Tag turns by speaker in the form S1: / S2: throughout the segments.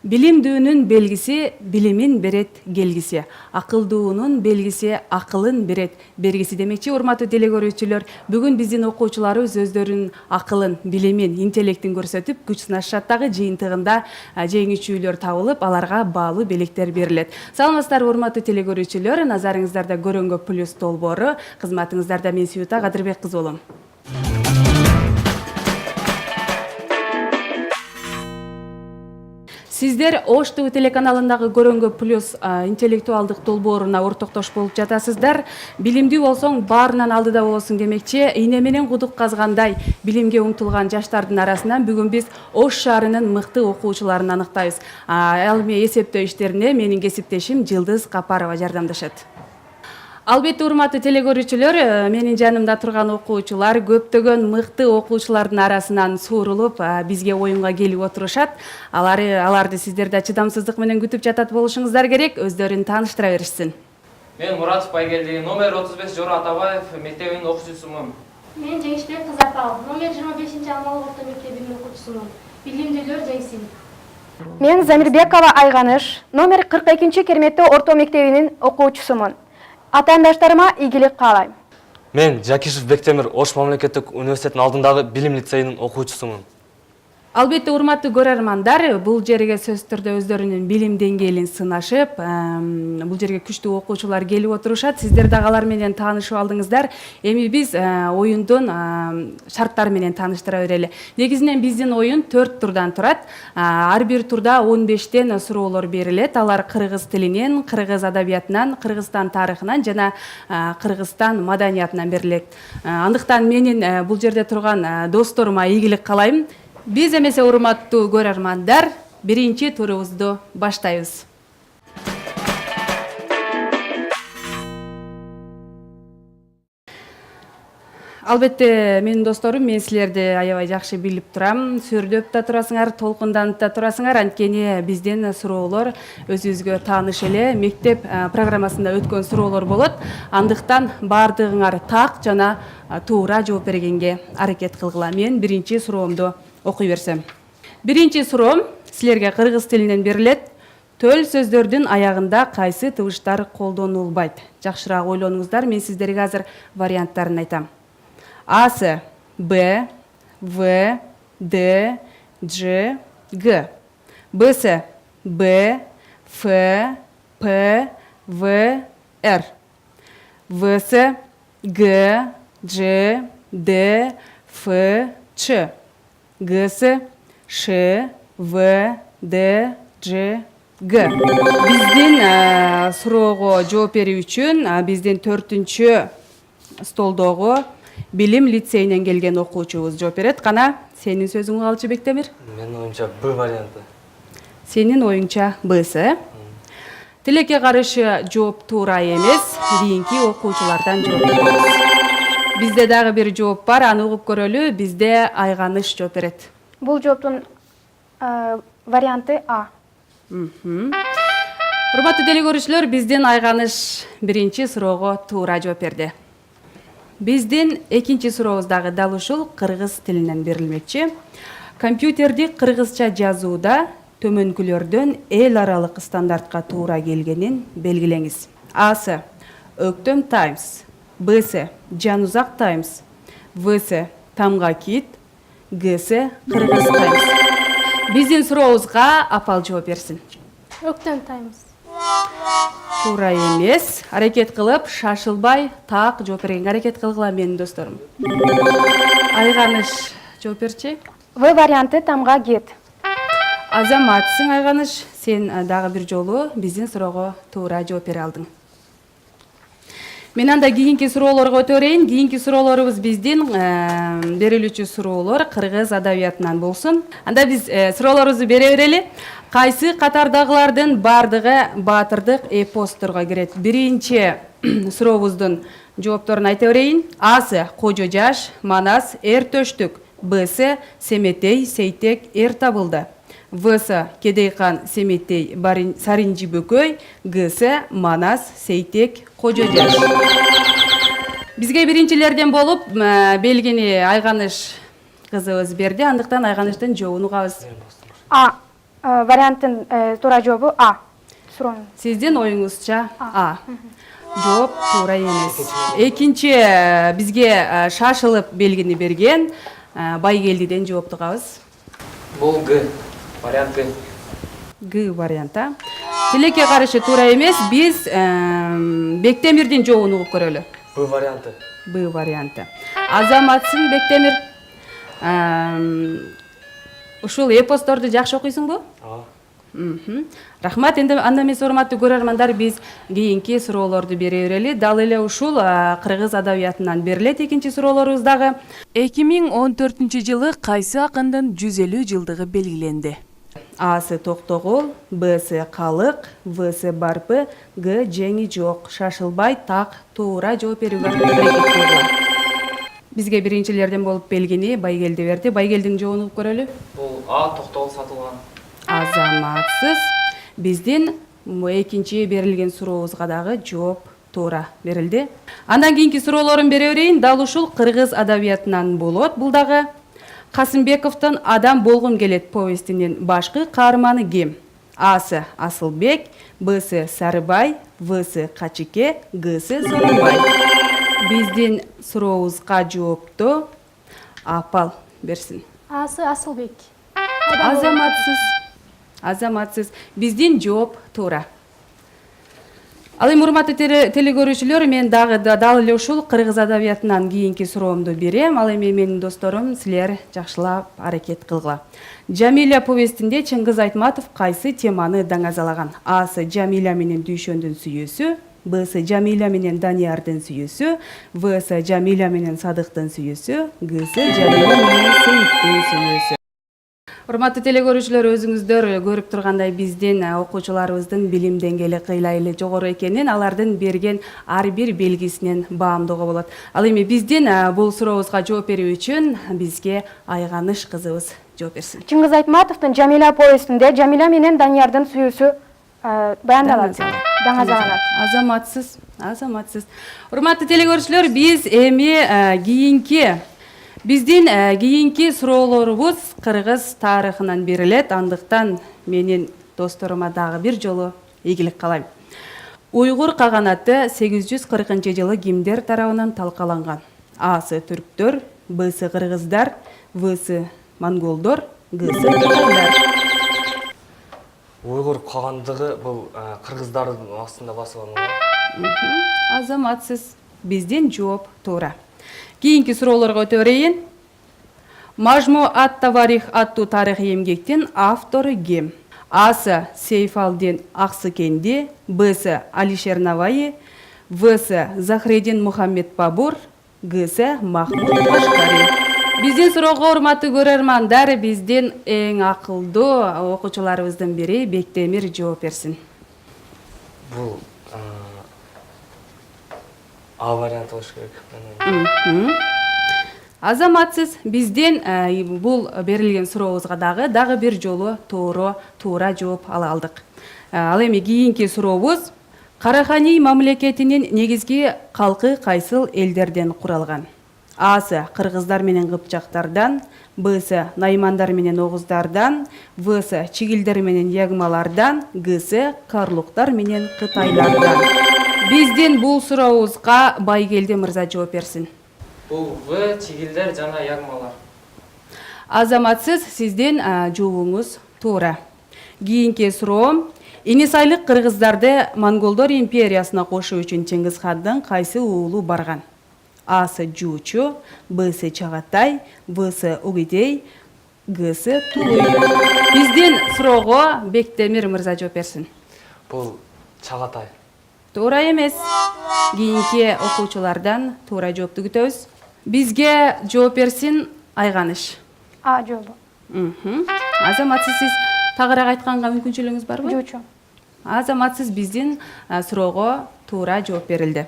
S1: Билимдүүнүн белгиси билимин берет келгиси, акылдуунун белгиси акылын берет бергиси демекчи. Урматтуу телекөрүүчүлөр, бүгүн биздин окуучуларыбыз өздөрүнүн акылын, билимин, интеллектин көрсөтүп, күч сынашышат дагы. Жыйынтыгында жеңүүчүлөр табылып, аларга баалуу белектер берилет. Саламатсыздарбы урматтуу телекөрүүчүлөр, назарыңыздарда Көрөнгө плюс долбоору, кызматыңыздарда мен Сүйүта Кадырбек кызы болом. Сиздер Ош ТВ телеканалындагы Көрөнгө плюс интеллектуалдык долбооруна ортоктош болуп жатасыздар. Билимдүү болсоң баарынан алдыда болосуң демекчи. Ийне менен кудук казгандай билимге умтулган жаштардын арасынан бүгүн биз Ош шаарынын мыкты окуучуларын аныктайбыз. Ал эми эсептөө иштерине менин кесиптешим Жылдыз Капарова жардамдашат. Албетте урматтуу телекөрүүчүлөр, менин жанымда турган окуучулар көптөгөн мыкты окуучулардын арасынан суурулуп, бизге оюнга келип отурушат. Аларды сиздер да чыдамсыздык менен күтүп жатат болушуңуздар керек. Өздөрүн тааныштыра беришсин.
S2: Мен Муратов Байгелди, номер 35 Жора Атабаев мектебинин окуучусумун.
S3: Мен Жеңишбек Кызапалов, номер 25 Алмалы орто мектебинин окуучусумун. Билимдүүлөр жеңсин.
S4: Мен Замирбекова Айганыш, номер 42 Керметтүү орто мектебинин окуучусумун. Атаандаштарыма ийгилик каалайм.
S5: Мен Жакишев Бектемир Ош мамлекеттик университетинин алдындагы билим лицейинин окуучусумун.
S1: Албетте урматтуу көрөрмандар, бул жерге сөзсүз түрдө өздөрүнүн билим деңгээлин сынашып, бул жерге күчтүү окуучулар келип отурушат. Сиздер дагы алар менен таанышып алдыңыздар. Эми биз оюндун шарттары менен тааныштыра берели. Негизинен биздин оюн 4 турдан турат. Ар бир турда 15тен суроолор берилет. Алар кыргыз тилинен, кыргыз адабиятынан, Кыргызстан тарыхынан жана Кыргызстан маданиятынан берилет. Андыктан менин бул жерде турган досторума ийгилик каалайм. Биз эмесе урматтуу көрөрмандар, биринчи турубузду баштайбыз. Албетте, менин досторум, мен силерди аябай жакшы билип турам. Сүрдөп да турасыңар, толкунданып да турасыңар. Анткени бизден суроолор өзүбүзгө тааныш эле мектеп программасында өткөн суроолор болот. Андыктан баардыгыңар так жана туура жооп бергенге аракет кылгыла. Мен биринчи суроомду окуй берсем. Биринчи суроом силерге кыргыз тилинен берилет. Төл сөздөрдүн аягында кайсы табыштар колдонулбайт? Жакшыраак ойлонуңуздар, мен сиздерге азыр варианттарын айтам. Асы Б, В, Д, Ж, Г. Бсы Б, Ф, П, В, Р. Всы Г, Ж, Д, Ф, Ч. Гсы Ш, В, Д, Ж, Г. Биздин суроого жооп берүү үчүн биздин 4-чү столдогу билим лицейинен келген окуучубуз жооп берет. Кана сенин сөзүң калчы Бектемир?
S5: Менин оюмча Б варианты.
S1: Сенин оюңча Бсы. Тилекке каршы жооп туура эмес. Кийинки окуучулардан жооп беребиз. Бизде дагы бир жооп бар, аны угуп көрөлү. Бизде Айганыш жооп берет.
S4: Бул жооптун варианты А.
S1: Урматтуу телекөрүүчүлөр, биздин Айганыш биринчи суроого туура жооп берди. Биздин экинчи сурообуз дагы дал ушул кыргыз тилинен берилмекчи. Компьютерди кыргызча жазууда төмөнкүлөрдөн эл аралык стандартка туура келгенин белгилеңиз. Асы Өктөм Таймс, Бсы Жанузак Таймс, Всы Тамга Кит, Гсы Кыргыз Таймс. Биздин сурообузга Апал жооп берсин.
S3: Өктөм Таймс.
S1: Туура эмес. Аракет кылып, шашылбай, так жооп бергенге аракет кылгыла менин досторум. Айганыш жооп берчи.
S4: В варианты Тамга Кит.
S1: Азаматсың Айганыш, сен дагы бир жолу биздин суроого туура жооп бере алдың. Мен анда кийинки суроолорго өтө берейин. Кийинки суроолорубуз биздин берилүүчү суроолор кыргыз адабиятынан болсун. Анда биз суроолорубузду бере берели. Кайсы катардагылардын бардыгы баатырдык эпостторго кирет? Биринчи сурообуздун жоопторун айта берейин. Асы Кожо Жаш, Манас, Эр Төштүк, Б-сы Семетей Сейтек эр табылды. В-сы Кедейхан Семетей Саринжи Бөкөй, Г-сы Манас Сейтек Кожожаш. Бизге биринчилерден болуп белгини Айганыш кызыбыз берди, андыктан Айганыштын жообун угабыз.
S4: А варианттын туура жообу А. Суроонун.
S1: Сиздин оюңузча А. Жооп туура эмес. Экинчи бизге шашылып белгини берген Байгелдиден жоопту угабыз.
S2: Бул Г. Вариант Г.
S1: Г варианта. Тилекке каршы туура эмес. Биз Бектемирдин жообун угуп көрөлү.
S5: Б варианты.
S1: Б варианты. Азаматсың Бектемир. Ушул эпосторду жакшы окуйсуңбу? Рахмат. Энди анда эмес, урматтуу көрөрмандар, биз кийинки суроолорду бере берели. Дал эле ушул кыргыз адабиятынан берилет экинчи суроолорубуз дагы.
S6: 2014-жылы кайсы акындын 150 жылдыгы белгиленди?
S1: А-сы Токтогул, Б-сы Калык, В-сы Барпы, Г жеңи жок. Шашылбай так туура жооп берүүгө аракет кылгыла. Бизге биринчилерден болуп белгини Байгелди берди. Байгелдин жообун угуп көрөлү.
S2: Бул А. Токтогул сатылган.
S1: Азаматсыз. Биздин экинчи берилген сурообузга дагы жооп туура берилди. Андан кийинки суроолорун бере берейин. Дал ушул кыргыз адабиятынан болот. Бул дагы Касымбековдун Адам болгум келет повестинин башкы каарманы ким? А-сы Асылбек, Б-сы Сарыбай, В-сы Качике, Г-сы Сооронбай. Биздин сурообузга жоопту Апал берсин.
S3: Асы Асылбек.
S1: Азаматсыз. Биздин жооп туура. Ал эми урматтуу телекөрүүчүлөр, мен дагы дал эле ушул кыргыз адабиятынан кийинки суроомду берем. Ал эми менин досторум, силер жакшылап аракет кылгыла. Жамиля повестинде Чыңгыз Айтматов кайсы теманы даңазалаган? А-сы Жамиля менен Дүйшөндүн сүйүүсү, Б-сы Жамиля менен Даниярдын сүйүүсү, В-сы Жамиля менен Садыктын сүйүүсү, Г-сы Жамиля менен Сейиттин сүйүүсү. Урматтуу телекөрүүчүлөр, өзүңүздөр көрүп тургандай, биздин окуучуларыбыздын билим деңгээли кыйла жогору экенин алардын берген ар бир белгисинен баамдоого болот. Ал эми биздин бул сурообузга жооп берүү үчүн бизге Айганыш кызыбыз жооп берсин.
S4: Чыңгыз Айтматовдун Жамиля повестинде Жамиля менен Даниярдын сүйүүсү баяндалат. Даңазаланат.
S1: Азаматсыз. Урматтуу телекөрүүчүлөр, биз эми биздин кийинки суроолорубуз кыргыз тарыхынан берилет. Андыктан менин досторума дагы бир жолу ийгилик каалайм. Уйгур каганаты 840-жылы кимдер тарабынан талкаланган? А-сы түрктөр, Б-сы кыргыздар, В-сы монголдор, Г-сы кытайлар.
S5: Уйгур кагандыгы бул кыргыздардын астында басылган.
S1: Азаматсыз. Биздин жооп туура. Кийинки суроолорго өтө берейин. Мажму ат-Таварих аттуу тарыхый эмгектин автору ким? А-сы Сейфалдин Аксыкенди, Б-сы Алишер Наваи, В-сы Захредин Мухаммед Бабур, Г-сы Махмуд Кашкари. Биздин суроого, урматтуу көрөрмандар, биздин эң акылдуу окуучуларыбыздын бири Бектемир жооп берсин.
S5: Бул А варианты болуш керек.
S1: Азаматсыз. Биздин бул берилген сурообузга дагы бир жолу туура жооп ала алдык. Ал эми кийинки сурообуз: Карахани мамлекетинин негизги калкы кайсыл элдерден куралган? А-сы кыргыздар менен кыпчактардан, Б-сы наймандар менен оғуздардан, В-сы чигилдер менен ягмалардан, Г-сы карлуктар менен кытайлардан. Биздин бул сурообузга Байгелди мырза жооп берсин.
S2: Бул В. Чигилдер жана ягмалар.
S1: Азаматсыз. Сиздин жообуңуз туура. Кийинки суроом: Инисайлык кыргыздарды монголдор империясына кошуу үчүн Чыңгыз хандын кайсы уулу барган? А-сы Жуучу, Б-сы Чагатай, В-сы Угидей, Г-сы Тулуй. Биздин суроого Бектемир мырза жооп берсин.
S5: Бул Чагатай.
S1: Туура эмес. Кийинки окуучулардан туура жоопту күтөбүз. Бизге жооп берсин Айганыш.
S4: А жообу.
S1: Азаматсыз. Сиз тагыраак айтканга мүмкүнчүлүгүңүз барбы?
S4: Жуучу.
S1: Азаматсыз. Биздин суроого туура жооп берилди.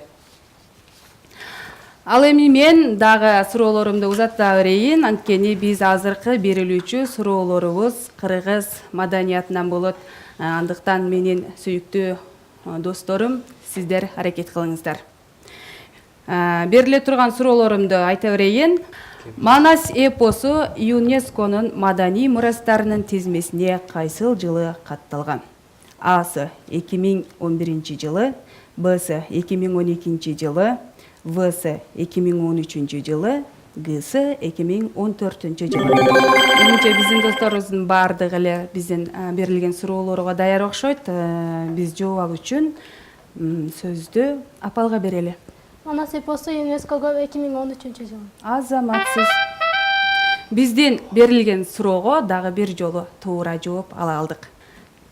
S1: Ал эми мен дагы суроолорумду узатта берейин, анткени биз азыркы берилүүчү суроолорубуз кыргыз маданиятынан болот. Андыктан менин сүйүктүү досторум, сиздер аракет кылыңыздар. Бериле турган суроолорумду айта берейин. Манас эпосу ЮНЕСКОнун маданий мурастарынын тизмесине кайсыл жылы катталган? Асы 2011 жылы, Бсы 2012 жылы, Всы 2013 жылы, Гсы 2014 жылы. Менимче биздин досторубуздун баардыгы эле биздин берилген суроолорго даяр окшойт. Биз жооп үчүн сөздү апалга берели.
S3: Манас эпосу ЮНЕСКОго 2013 жылы.
S1: Азаматсыз. Биздин берилген суроого дагы бир жолу туура жооп ала алдык.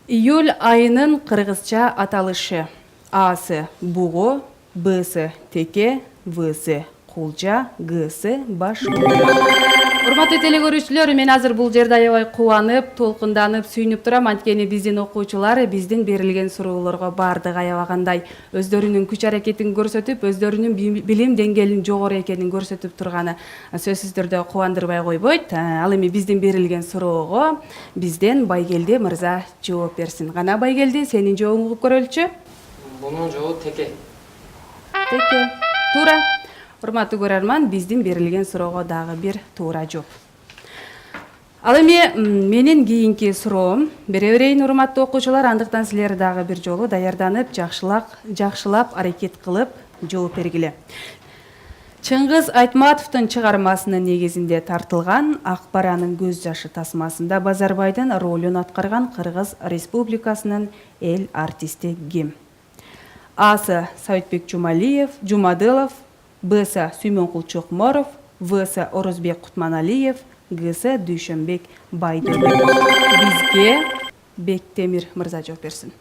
S1: Июль айынын кыргызча аталышы. Асы бугу, Бсы теке, Всы кулжа, Гсы баш. Урматтуу телекөрүүчүлөр, мен азыр бул жерде аябай кубанып, толкунданып, сүйүнүп турам. Анткени биздин окуучулар биздин берилген суроолорго баардыгы аябагандай өздөрүнүн күч аракетин көрсөтүп, өздөрүнүн билим деңгээлинин жогору экенин көрсөтүп турганы сөзсүз түрдө кубандырбай койбойт. Ал эми биздин берилген суроого бизден Байгелди мырза жооп берсин. Кана Байгелди, сенин жообуңду угуп көрөлүчү?
S2: Бунун жообу теке.
S1: Теке. Туура. Урматтуу көрөрман, биздин берилген суроого дагы бир туура жооп. Ал эми менин кийинки суроом бере берейин, урматтуу окуучулар, андыктан силер дагы бир жолу даярданып, жакшылап аракет кылып жооп бергиле. Чыңгыз Айтматовдун чыгармасынын негизинде тартылган Ак баранын көз жашы тасмасында Базарбайдын ролун аткарган Кыргыз Республикасынын эл артисти ким? Асы Саитбек Жумадылов, Бсы Сүймөнкул Чокморов, Всы Орозбек Кутманалиев, Гсы Дүйшөнбек Байдыбек. Бизге Бектемир мырза жооп берсин.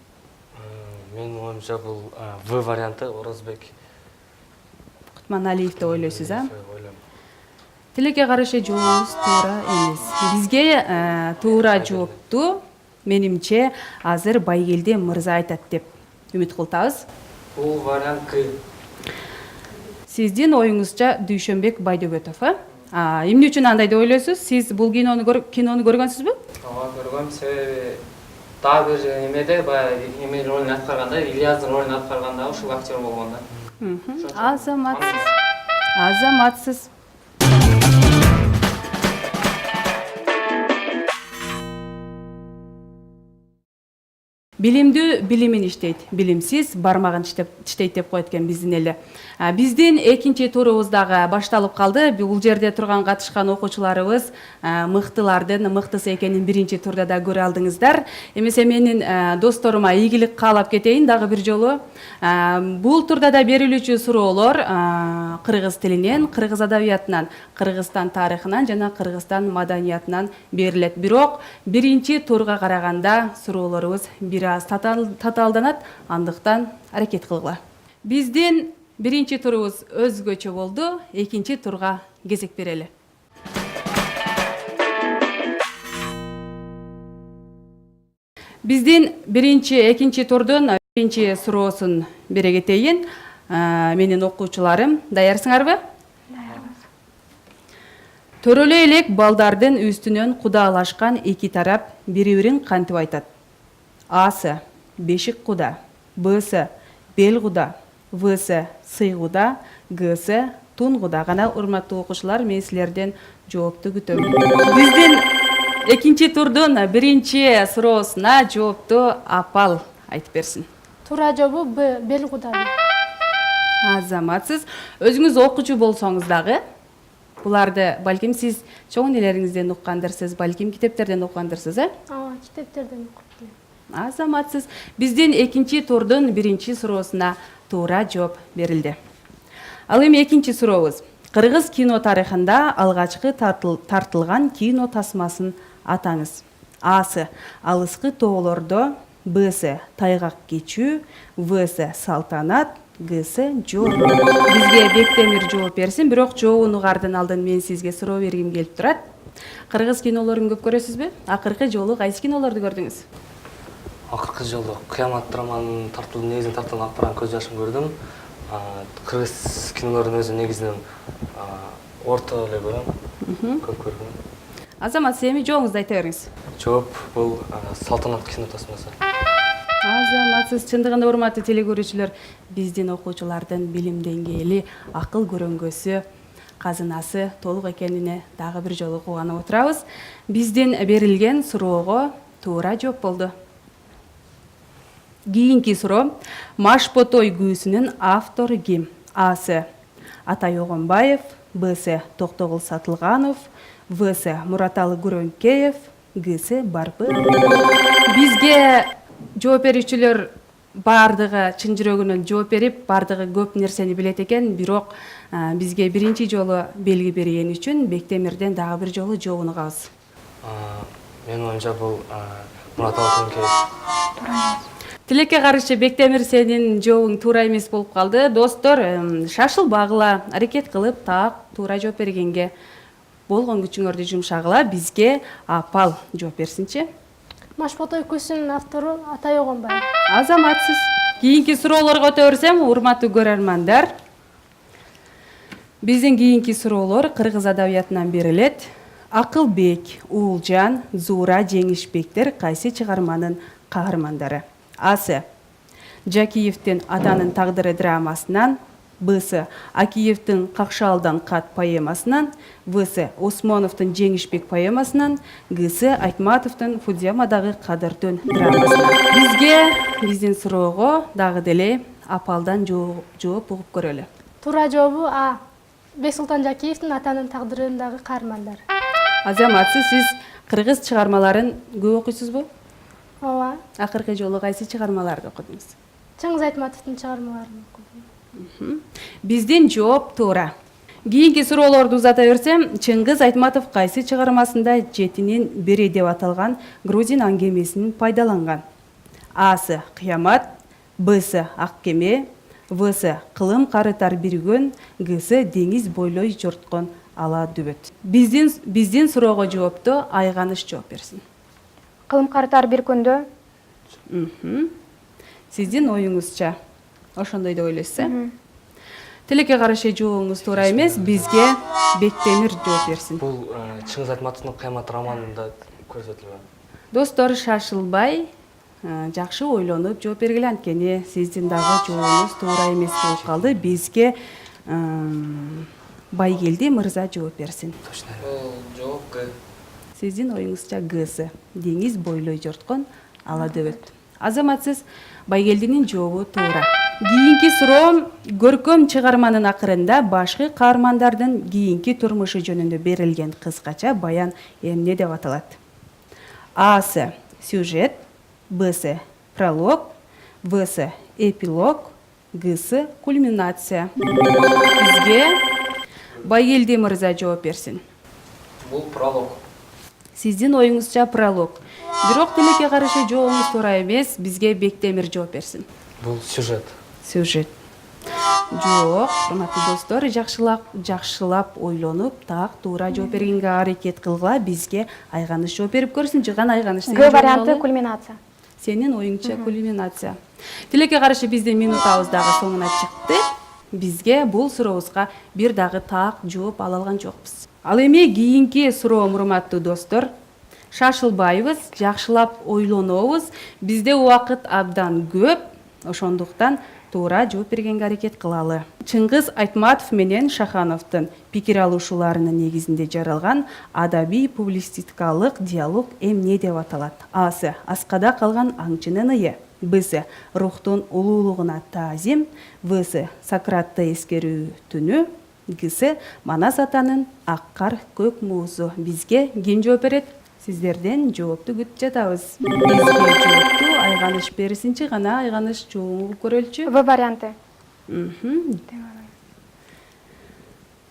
S5: Менин оюмча бул В варианты Орозбек
S1: Кутманалиев деп ойлойсуз, а?
S5: ойлойм.
S1: Тилекке каршы жообуңуз туура эмес. Бизге туура жоопту менимче азыр Байгелди мырза айтат деп үмүт кылтабыз.
S2: Бул вариант К.
S1: Сиздин оюңузча Дүйшөнбек Байдөбөтов, эмне үчүн андай деп ойлойсуз? Сиз бул кинону көргөнсүзбү?
S2: Ооба, көргөм. Себеби дагы бир эмеде баягы эме ролун аткарганда, Ильяздын ролун аткарганда ушул актер болгондо. Азаматсыз. Билимдүү билимин иштейт, билимсиз бармагын иштейт деп коет экен биздин эле. Биздин экинчи турубуз дагы башталып калды. Бул жерде турган катышкан окуучуларыбыз мыктылардын мыктысы экенин биринчи турда да көрө алдыңыздар. Эмесе менин досторума ийгилик каалап кетейин дагы бир жолу. Бул турда да берилүүчү суроолор кыргыз тилинен, кыргыз адабиятынан, Кыргызстан тарыхынан жана Кыргызстан маданиятынан берилет. Бирок биринчи турга караганда суроолорубуз бир аз татаалданат, андыктан аракет кылгыла. Биздин биринчи турубуз өзгөчө болду, экинчи турга кезек берели. Биздин экинчи турдун биринчи суроосун бере кетейин. Менин окуучуларым, даярсыңарбы?
S4: Даярбыз.
S1: Төрөлө элек балдардын үстүнөн кудалашкан эки тарап бири-бирин кантип айтат? Асы бешик куда, Бсы бел куда, Всы сый куда, Гсы тун куда. Гана урматтуу окуучулар, мен силерден жоопту күтөм. Биздин экинчи турдун биринчи суроосуна жоопту апал айтып берсин.
S3: Туура жообу Б бел куда.
S1: Азаматсыз. Өзүңүз окуучу болсоңуз дагы, буларды балким сиз чоң энелериңизден уккандырсыз, балким китептерден уккандырсыз,
S3: Ооба, китептерден окуптум.
S1: Азаматсыз. Биздин экинчи турдун биринчи суроосуна туура жооп берилди. Ал эми экинчи сурообуз. Кыргыз кино тарыхында алгачкы тартылган кино тасмасын атаңыз. Асы алыскы тоолордо, Бсы тайгак кечүү, Всы салтанат, Гсы жол. Бизге Бектемир жооп берсин, бирок жообун угаардан алдын мен сизге суроо бергим келип турат. Кыргыз кинолорун көп көрөсүзбү? Акыркы жолу кайсы кинолорду көрдүңүз?
S5: Акыркы жолу Кыямат романынын негизинен тартылган Ак баранын көз жашын көрдүм. Кыргыз кинолордун өзү негизинен орто эле көрөм, көп көргөм.
S2: Азамат, сиз эми жооңузду айта бериңиз.
S5: Жооп бул салтанат кино тосмосу.
S2: Азамат, сиз чындыгында урматтуу теле көрүүчүлөр, биздин окуучулардын билим деңгээли, акыл көрөңгөсү, казынасы толук экенине дагы бир жолу кубанып отурабыз. Биздин берилген суроого туура жооп болду. Кийинки суроо: Машботой күүсүнүн автору ким? А.С. Атай Огонбаев, Б.С. Токтогул Сатылганов, В.С. Мураталы Күрөңкеев, Г.С. Барбы. Бизге жооп берүүчүлөр бардыгы чын жүрөгүнөн жооп берип, бардыгы көп нерсени билет экен, бирок бизге биринчи жолу белги бергени үчүн Бектемирден дагы бир жолу жообун угабыз.
S5: Менин оюмча бул Мураталы Күрөңкеев.
S2: Тилекке каршы Бектемир, сенин жообуң туура эмес болуп калды. Достор, шашылбагыла, аракет кылып так туура жооп бергенге, болгон күчүңөрдү жумшагыла. Бизге Апал жооп берсинчи.
S3: Машботой күүсүнүн автору Атай Огонбаев.
S2: Азаматсыз. Кийинки суроолорго өтө берсем, урматтуу көрөрмандар. Биздин кийинки суроолор кыргыз адабиятынан берилет. Акылбек, Уулжан, Зуура Жеңишбектер кайсы чыгарманын каармандары? А.С. Жакиевдин Атанын тагдыры драмасынан, Б.С. Акиевдин Какшалдан кат поэмасынан, В.С. Осмоновдун Жеңишбек поэмасынан, Г.С. Айтматовдун Фудзиямадагы Кадыртүн драмасынан. Бизге биздин суроого дагы деле Апалдан жооп угуп көрөлү.
S3: Туура жообу А. Бексултан Жакиевдин Атанын тагдырындагы каармандар.
S2: Азаматсыз, сиз кыргыз чыгармаларын көп окуйсузбу?
S3: Ооба.
S2: Акыркы жолу кайсы чыгармаларды окудуңуз?
S3: Чыңгыз Айтматовдун чыгармаларын окудум.
S2: Биздин жооп туура. Кийинки суроолорду узата берсем, Чыңгыз Айтматов кайсы чыгармасында жетинин бири деп аталган грузин аңгемесин пайдаланган? А.С. Кыямат, Б.С. Ак кеме, В.С. Кылым карытар бир күн, Г.С. Деңиз бойлой жорткон ала дүбөт. Биздин суроого жоопту Айганыш жооп берсин.
S4: Кылым карытар бир күндө.
S2: Сиздин оюңузча ошондой деп ойлойсуз? Тилекке каршы жообуңуз туура эмес, бизге Бектемир жооп берсин.
S5: Бул Чыңгыз Айтматовдун Кыямат романында көрсөтүлгөн.
S2: Достор, шашылбай, жакшы ойлонуп жооп бергиле, анткени сиздин дагы жообуңуз туура эмес болуп калды. Бизге Байгелди мырза жооп берсин.
S5: Бул жооп Г.
S2: Сиздин оюңузча Г.С. Деңиз бойлой жорткон ала дөбөт. Азаматсыз, Байгелдинин жообу туура. Кийинки суроо: көркөм чыгарманын акырында башкы каармандардын кийинки турмушу жөнүндө берилген кыскача баян эмне деп аталат? А.С. Сюжет, Б.С. Пролог, В.С. Эпилог, Г.С. Кульминация. Бизге Байгелди мырза жооп берсин.
S5: Бул пролог.
S2: Сиздин оюңузча пролог. Бирок тилекке каршы жообуңуз туура эмес, бизге Бектемир жооп берсин.
S5: Бул сюжет.
S2: Сюжет. Жок, урматтуу достор, жакшылап ойлонуп, так туура жооп бергенге аракет кылгыла. Бизге Айганыш жооп берип көрсүн. Жыган Айганыш.
S4: Г варианты кульминация.
S2: Сенин оюңча кульминация. Тилекке каршы биздин минутабыз дагы соңуна чыкты. Бизге бул сурообузга бир дагы так жооп ала алган жокпуз. Ал эми кийинки суроо, урматтуу достор. Шашылбайбыз, жакшылап ойлонобуз. Бизде убакыт абдан көп, ошондуктан туура жооп бергенге аракет кылалы. Чыңгыз Айтматов менен Шахановдун пикир алышууларынын негизинде жаралган адабий публицистикалык диалог эмне деп аталат? А.С. Аскада калган аңчынын ые. Б.С. Рухтун улуулугуна таазим. В.С. Сократты эскерүү түнү. Г.С. Манас атанын ак кар көк муузу. Бизге ким жооп берет? Сиздерден жоопту күтүп жатабыз. Бизге жоопту Айганыш берсинчи, гана Айганыш жообун көрөлчү.
S4: В варианты.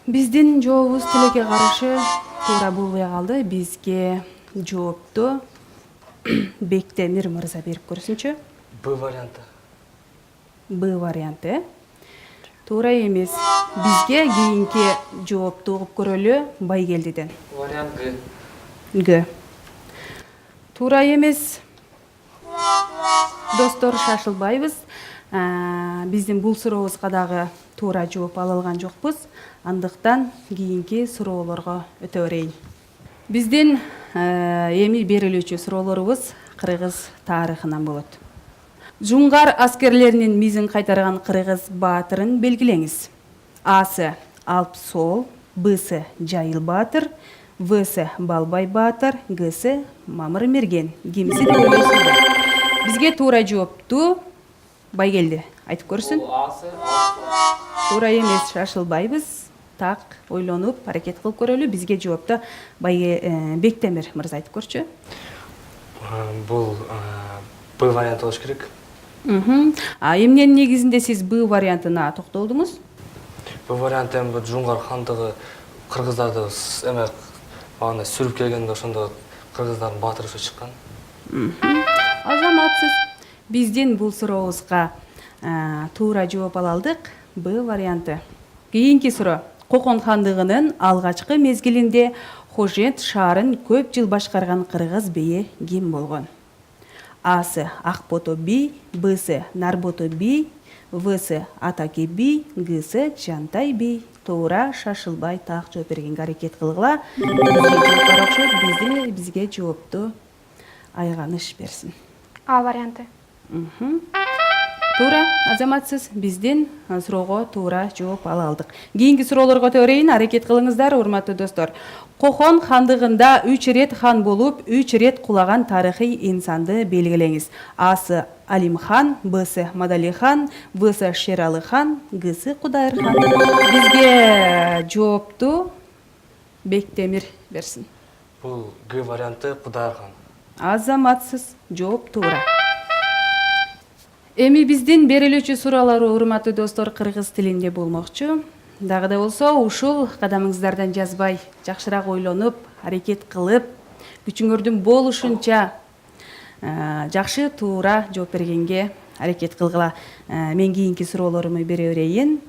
S2: Биздин жообубуз тилекке каршы туура болбой калды. Бизге жоопту Бектемир мырза берип көрсүнчү.
S5: Б варианты.
S2: Б варианты. Туура эмес. Бизге кийинки жоопту угуп көрөлү. Байгелдиден.
S5: Вариант Г.
S2: Г. Туура эмес. Достор, шашылбайбыз. Биздин бул сурообузга дагы туура жооп ала алган жокпуз. Андыктан кийинки суроолорго өтө берейин. Биздин эми берилүүчү суроолорубуз кыргыз тарыхынан болот. Жуңгар аскерлеринин мизин кайтарган кыргыз баатырын белгилеңиз. Асы Алпсол, Бсы Жайыл баатыр, Всы Балбай баатыр, Гсы Мамыр Мерген. Кимси деп ойлойсуңдар? Бизге туура жоопту Байгелди айтып көрсүн. Туура эмес, шашылбайбыз. Так, ойлонуп, аракет кылып көрөлү. Бизге жоопту Бектемир мырза айтып көрчү.
S5: Бул Б варианты болуш керек.
S2: Эмненин негизинде сиз Б вариантына токтолдуңуз?
S5: Б варианты эми Жуңгар хандыгы кыргыздарды эме багында сүрүп келгенде ошондо кыргыздардын баатыры ошо чыккан.
S2: Азаматсыз. Биздин бул сурообузга туура жооп ала алдык. Б варианты. Кийинки суроо. Кокон хандыгынын алгачкы мезгилинде Хожент шаарын көп жыл башкарган кыргыз бийи ким болгон? Асы Акбото би, Бсы Нарбото би, Всы Атаке би, Гсы Жантай би. Туура, шашылбай так жооп бергенге аракет кылгыла. Бизге жоопту Айганыш берсин.
S4: А варианты.
S2: Туура, азаматсыз. Биздин суроого туура жооп ала алдык. Кийинки суроолорго өтө берейин, аракет кылыңыздар, урматтуу достор. Кокон хандыгында 3 рет хан болуп, 3 рет кулаган тарыхый инсанды белгилеңиз. Асы Алимхан, Бсы Мадалихан, Всы Шералыхан, Гсы Кудайырхан. Бизге жоопту Бектемир берсин.
S5: Бул Г варианты Кудайырхан.
S2: Азаматсыз, жооп туура. Эми биздин берилүүчү суроолору, урматтуу достор, кыргыз тилинде болмокчу. Дагы да болсо, ушул кадамыңыздардан жазбай, жакшыраак ойлонуп, аракет кылып, күчүңөрдүн болушунча жакшы туура жооп бергенге аракет кылгыла. Мен кийинки суроолоруму бере берейин.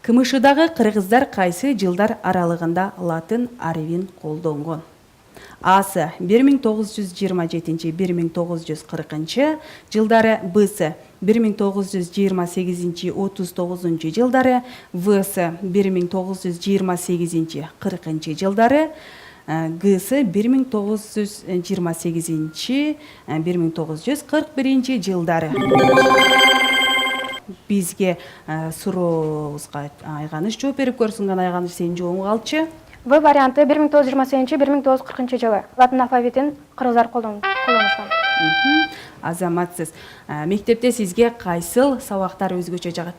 S2: КМШдагы кыргыздар кайсы жылдар аралыгында латын арабин колдонгон? Асы 1927-1940 жылдары, Бсы 1928-39 жылдары, Всы 1928-40 жылдары, Гсы 1928-1941 жылдары. Бизге сурообузга Айганыш жооп берип көрсүн. Айганыш, сенин жообуң калчы?
S4: В варианты 1928-1940 жылы латын алфавитин кыргыздар колдонушкан.
S2: Азаматсыз. Мектепте сизге кайсыл сабактар өзгөчө жагат?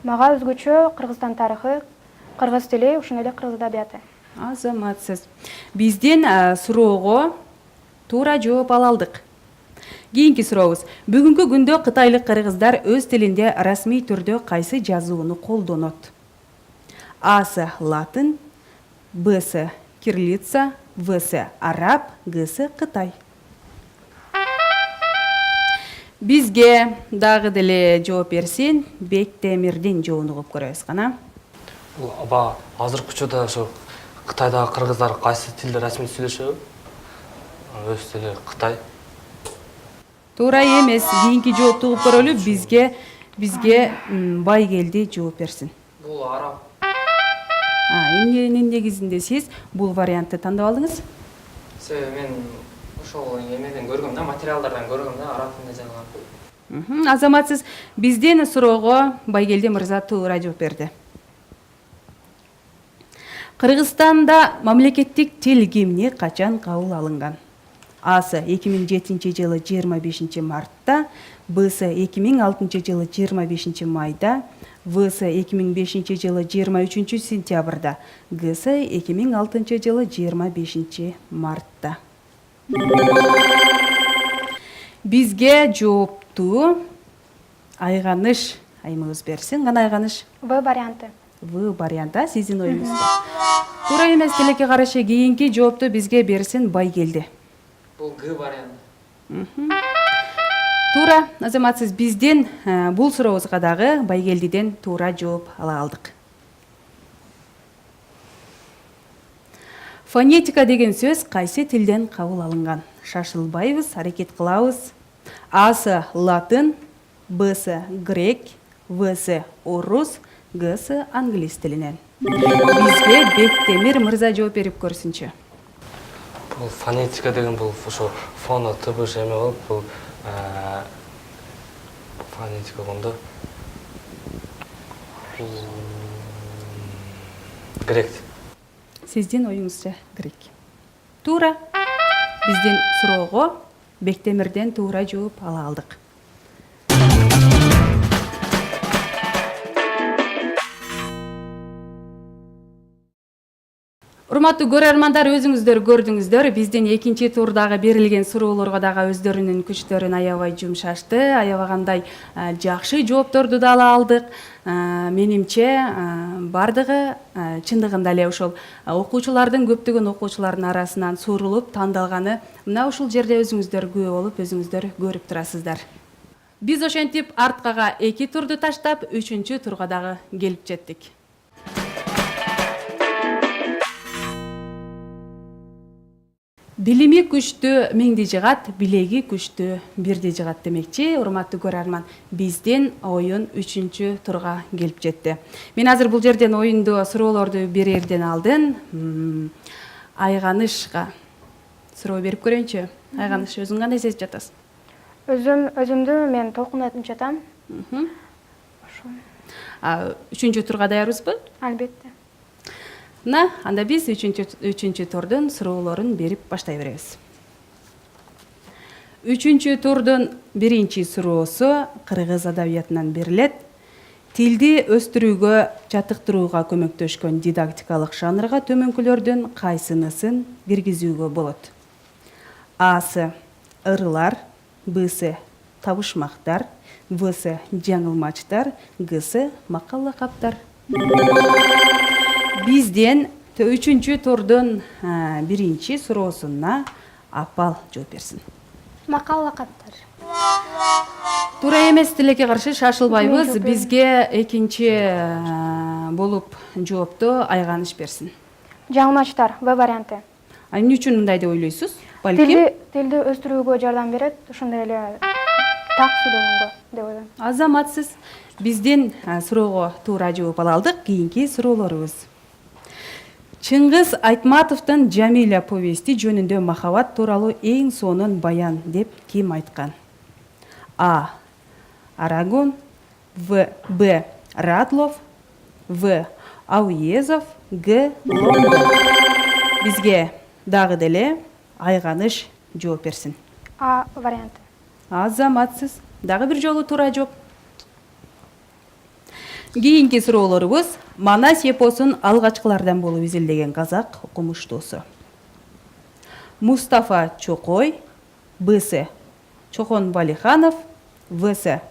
S4: Мага өзгөчө Кыргызстан тарыхы, кыргыз тили, ошондой эле кыргыз адабияты.
S2: Азаматсыз. Биздин суроого туура жооп ала алдык. Кийинки сурообуз. Бүгүнкү күндө кытайлык кыргыздар өз тилинде расмий түрдө кайсы жазууну колдонот? Асы латын, Бсы кириллица, Всы араб, Гсы Кытай. Бизге дагы деле жооп берсин. Бектемирдин жообун угуп көрөбүз кана.
S5: Бул азыркы учурда ошо Кытайдагы кыргыздар кайсы тилде расмий сүйлөшөбү? Өз тили Кытай.
S2: Туура эмес. Кийинки жоопту угуп көрөлү. Бизге Байгелди жооп берсин.
S7: Бул араб.
S2: Эмненин негизинде сиз бул вариантты тандап алдыңыз?
S7: Мен ошол эмеден көргөм да, материалдардан көргөм да, араб тилинде жазылган.
S2: Азаматсыз. Биздин суроого Байгелди мырза туура жооп берди. Кыргызстанда мамлекеттик тил кимни качан кабыл алынган? Асы 2007 жылы 25 мартта, Бсы 2006 жылы 25 майда, Всы 2005 жылы 23 сентябрда, Гсы 2006 жылы 25 мартта. Бизге жоопту Айганыш аймыбыз берсин. Кана Айганыш?
S4: В варианты.
S2: В варианта сиздин оюңузда. Туура эмес, тилекке каршы кийинки жоопту бизге берсин Байгелди.
S7: Бул Г варианты.
S2: Туура, азаматсыз. Биздин бул сурообузга дагы Байгелдиден туура жооп ала алдык. Фонетика деген сөз кайсы тилден кабыл алынган? Шашылбайбыз, аракет кылабыз. Асы латын, Б'сы грек, В'сы орус, Г'сы англис тилинен. Бизге Бектемир мырза жооп берип көрсүнчү.
S5: Бул фонетика деген бул ошо фоно тбш эме болуп, бул фонетика болгондо грек.
S2: Сиздин оюңузча грек. Туура. Биздин суроого Бектемирден туура жооп ала алдык. Урматтуу көрөрмандар, өзүңүздөр көрдүңүздөр, биздин экинчи турдагы берилген суроолорго дагы өздөрүнүн күчтөрүн аябай жумшашты, аябагандай жакшы жоопторду да ала алдык. Менимче бардыгы чындыгында эле ошол окуучулардын, көптөгөн окуучулардын арасынан суурулуп тандалганы мына ушул жерде өзүңүздөр күбө болуп, өзүңүздөр көрүп турасыздар. Биз ошентип арткага 2 турду таштап, 3-чү турга дагы келип жеттик. Билими күчтүү миңди жыгат, билеги күчтүү бирди жыгат демекчи. Урматтуу көрөрман, биздин оюн 3-чү турга келип жетти. Мен азыр бул жерден оюнду суроолорду берерден алдын Айганышка суроо берип көрөйүнчү. Айганыш, өзүң кандай сезип жатасың?
S4: Өзүмдү мен толкун айтып жатам.
S2: 3-чү турга даярбызбы?
S4: Албетте.
S2: Анда биз 3-чү турдун суроолорун берип баштай беребиз. 3-чү турдун биринчи суроосу кыргыз адабиятынан берилет. Тилди өстүрүүгө, жаттыктырууга көмөктөшкөн дидактикалык жанрга төмөнкүлөрдүн кайсынысын киргизүүгө болот? Асы ырылар, Б'сы табышмактар, В'сы жаңылмачтар, Г'сы макал лакаптар. Бизден 3-чү турдун биринчи суроосуна Апал жооп берсин.
S3: Макал лакаптар.
S2: Туура эмес, тилекке каршы шашылбайбыз. Бизге экинчи болуп жоопту Айганыш берсин.
S4: Жаңылмачтар, В варианты.
S2: Эмне үчүн мындай деп ойлойсуз? Балким
S4: Тилди өстүрүүгө жардам берет, ошондой эле так сүйлөгөнгө деп ойлойм.
S2: Азаматсыз. Биздин суроого туура жооп ала алдык. Кийинки суроолорубуз. Чыңгыз Айтматовдун Жамиля повести жөнүндө махабат тууралуу эң сонун баян деп ким айткан? А. Арагон, Б. Радлов, В. Ауезов, Г. Лондон. Бизге дагы деле Айганыш жооп берсин.
S4: А варианты.
S2: Азаматсыз. Дагы бир жолу туура жооп. Кийинки суроолорубуз Манас эпосун алгачкылардан болуп изилдеген казак окумуштуусу. Мустафа Чокой, Б'сы Чохон Валиханов, В'сы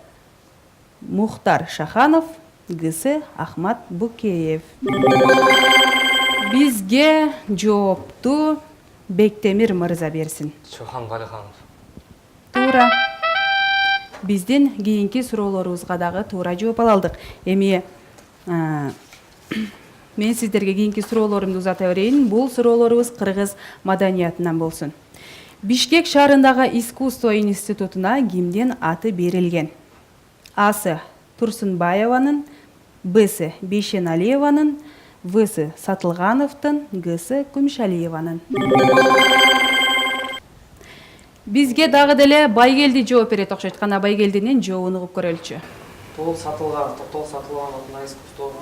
S2: Мухтар Шаханов, Г'сы Ахмат Букеев. Бизге жоопту Бектемир мырза берсин.
S5: Чохан Валиханов.
S2: Туура. Биздин кийинки суроолорубузга дагы туура жооп ала алдык. Эми мен сиздерге кийинки суроолорумду узата берейин. Бул суроолорубуз кыргыз маданиятынан болсун. Бишкек шаарындагы искусство институтуна кимдин аты берилген? Асы Турсунбаеванын, Б'сы Бейшеналиеванын, В'сы Сатылгановдун, Г'сы Күмүшалиеванын. Бизге дагы деле Байгелди жооп берет окшойт. Кана Байгелдинин жообун угуп көрөлүчү.
S7: Бул Сатылганов, Токтол Сатылгановдун искусство.